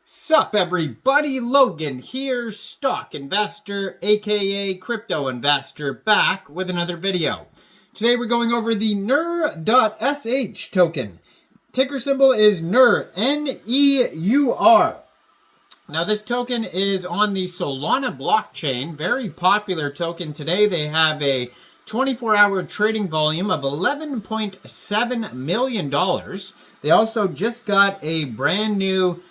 Sup everybody, Logan here, stock investor, aka crypto investor, back with another video. Today we're going over the Neur.Sh token. Ticker symbol is Neur, N-E-U-R. Now this token is on the Solana blockchain, very popular token today. They have a 24-hour trading volume of $11.7 million. They also just got a brand new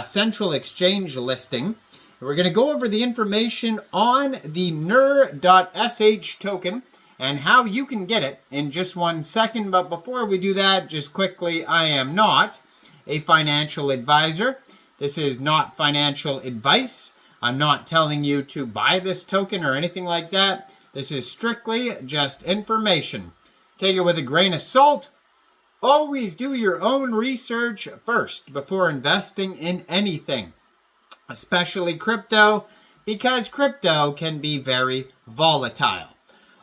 central exchange listing. We're going to go over the information on the Neur.Sh token and how you can get it in just 1 second. But before we do that, just quickly, I am not a financial advisor. This is not financial advice. I'm not telling you to buy this token or anything like that. This is strictly just information. Take it with a grain of salt. Always do your own research first before investing in anything, especially crypto, because crypto can be very volatile.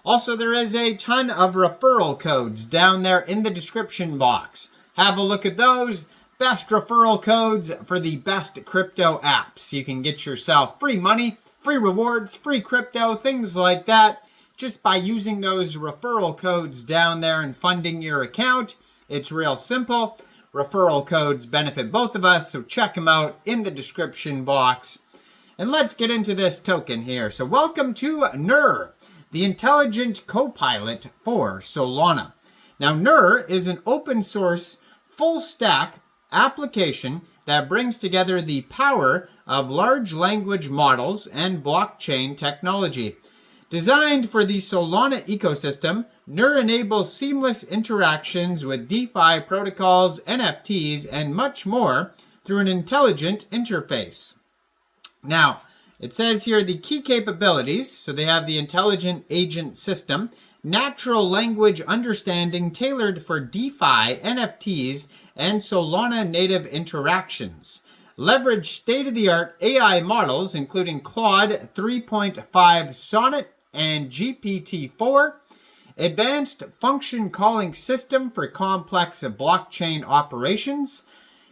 Also, there is a ton of referral codes down there in the description box. Have a look at those. Best referral codes for the best crypto apps. You can get yourself free money, free rewards, free crypto, things like that, just by using those referral codes down there and funding your account. It's real simple. Referral codes benefit both of us, so check them out in the description box. And let's get into this token here. So welcome to Neur, the intelligent copilot for Solana. Now Neur is an open source, full stack application that brings together the power of large language models and blockchain technology. Designed for the Solana ecosystem, Neur enables seamless interactions with DeFi protocols, NFTs, and much more through an intelligent interface. Now, it says here the key capabilities. So they have the intelligent agent system, natural language understanding tailored for DeFi, NFTs, and Solana native interactions. Leverage state-of-the-art AI models, including Claude 3.5 Sonnet and GPT-4. Advanced function calling system for complex blockchain operations.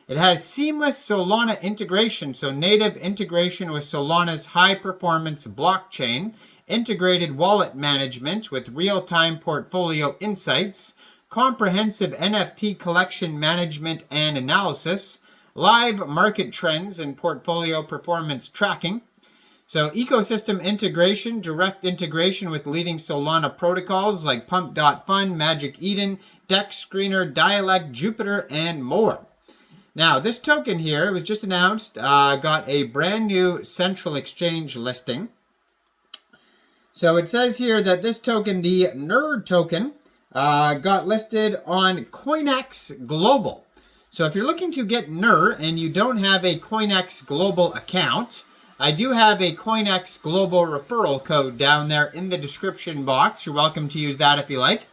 It has seamless Solana integration, so native integration with Solana's high-performance blockchain, integrated wallet management with real-time portfolio insights, comprehensive NFT collection management and analysis, live market trends and portfolio performance tracking. So ecosystem integration, direct integration with leading Solana protocols like Pump.Fund, Magic Eden, Dex Screener, Dialect, Jupiter, and more. Now, this token here was just announced, got a brand new central exchange listing. So it says here that this token, the Neur token, got listed on Coinex Global. So if you're looking to get Neur and you don't have a Coinex Global account, I do have a Coinex Global referral code down there in the description box. You're welcome to use that if you like.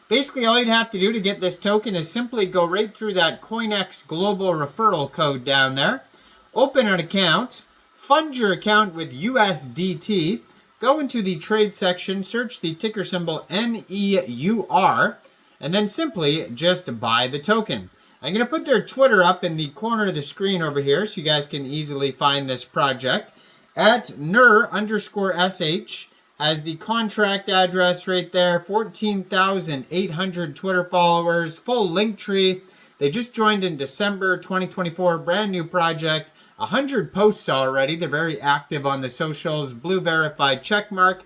Basically, all you'd have to do to get this token is simply go right through that Coinex Global referral code down there, open an account, fund your account with USDT, go into the trade section, search the ticker symbol NEUR, and then simply just buy the token. I'm going to put their Twitter up in the corner of the screen over here so you guys can easily find this project. At Neur_SH has the contract address right there, 14,800 Twitter followers, full link tree. They just joined in December 2024, brand new project, 100 posts already. They're very active on the socials, blue verified check mark.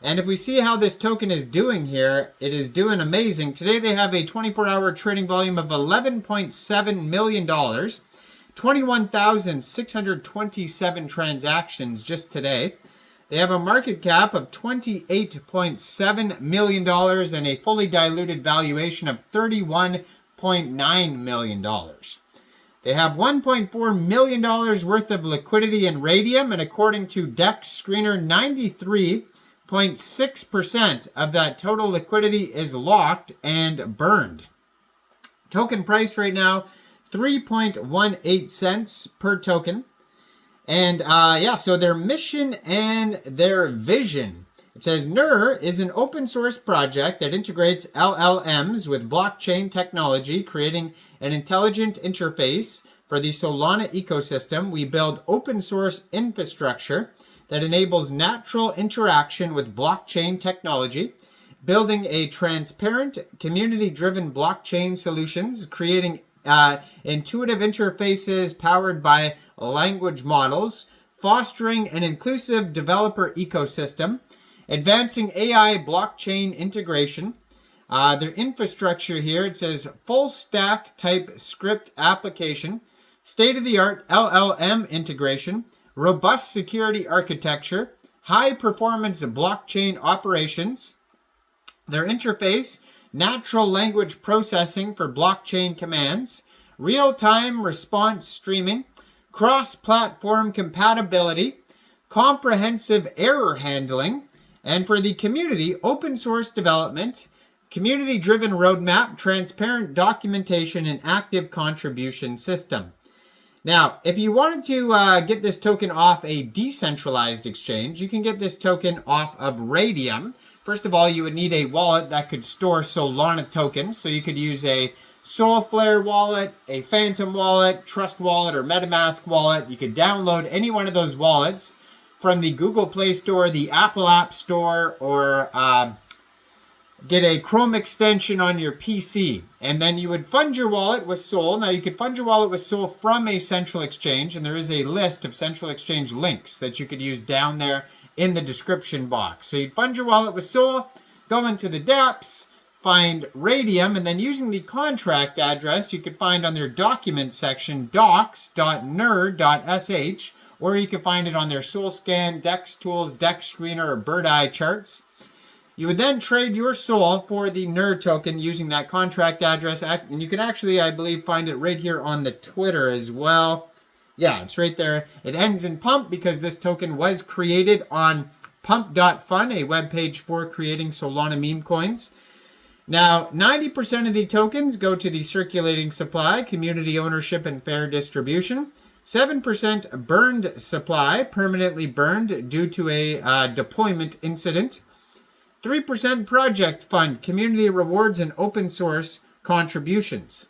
And if we see how this token is doing here, it is doing amazing. Today they have a 24-hour trading volume of $11.7 million, 21,627 transactions just today. They have a market cap of $28.7 million and a fully diluted valuation of $31.9 million. They have $1.4 million worth of liquidity in Raydium, and according to Dex Screener, 93.6% of that total liquidity is locked and burned. Token price right now, 3.18 cents per token. And so their mission and their vision. It says Neur is an open source project that integrates LLMs with blockchain technology, creating an intelligent interface For the Solana ecosystem, we build open source infrastructure that enables natural interaction with blockchain technology, building a transparent, community-driven blockchain solutions, creating intuitive interfaces powered by language models, fostering an inclusive developer ecosystem, advancing AI blockchain integration. Their infrastructure here, it says full stack type script application, state-of-the-art LLM integration, robust security architecture, high performance blockchain operations. Their interface, natural language processing for blockchain commands, real-time response streaming, cross-platform compatibility, comprehensive error handling, and for the community, open source development, community-driven roadmap, transparent documentation, and active contribution system. Now, if you wanted to get this token off a decentralized exchange, you can get this token off of Raydium. First of all, you would need a wallet that could store Solana tokens. So you could use a Solflare wallet, a Phantom wallet, Trust wallet, or MetaMask wallet. You could download any one of those wallets from the Google Play Store, the Apple App Store, or get a Chrome extension on your PC, and then you would fund your wallet with Sol. Now, you could fund your wallet with Sol from a central exchange, and there is a list of central exchange links that you could use down there in the description box. So you'd fund your wallet with Sol, go into the dApps, find Raydium, and then using the contract address you could find on their document section, docs.Neur.Sh, or you could find it on their SolScan, Dex Tools, Dex Screener, or Bird Eye charts. You would then trade your Sol for the Neur token using that contract address. And you can actually, I believe, find it right here on the Twitter as well. Yeah, it's right there. It ends in pump because this token was created on pump.fun, a webpage for creating Solana meme coins. Now, 90% of the tokens go to the circulating supply, community ownership, and fair distribution. 7% burned supply, permanently burned due to a deployment incident. 3% project fund, community rewards, and open source contributions.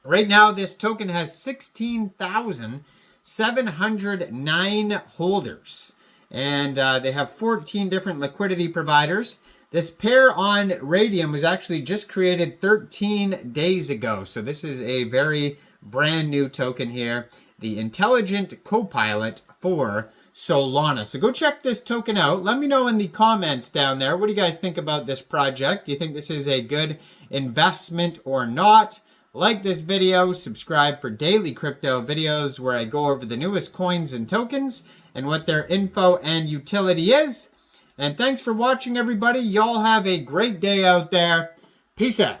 Right now, this token has 16,709 holders, and they have 14 different liquidity providers. This pair on Raydium was actually just created 13 days ago, so this is a very brand new token here, the Intelligent Copilot for Solana. So go check this token out. Let me know in the comments down there. What do you guys think about this project? Do you think this is a good investment or not? Like this video, subscribe for daily crypto videos where I go over the newest coins and tokens and what their info and utility is. And thanks for watching, everybody. Y'all have a great day out there. Peace out.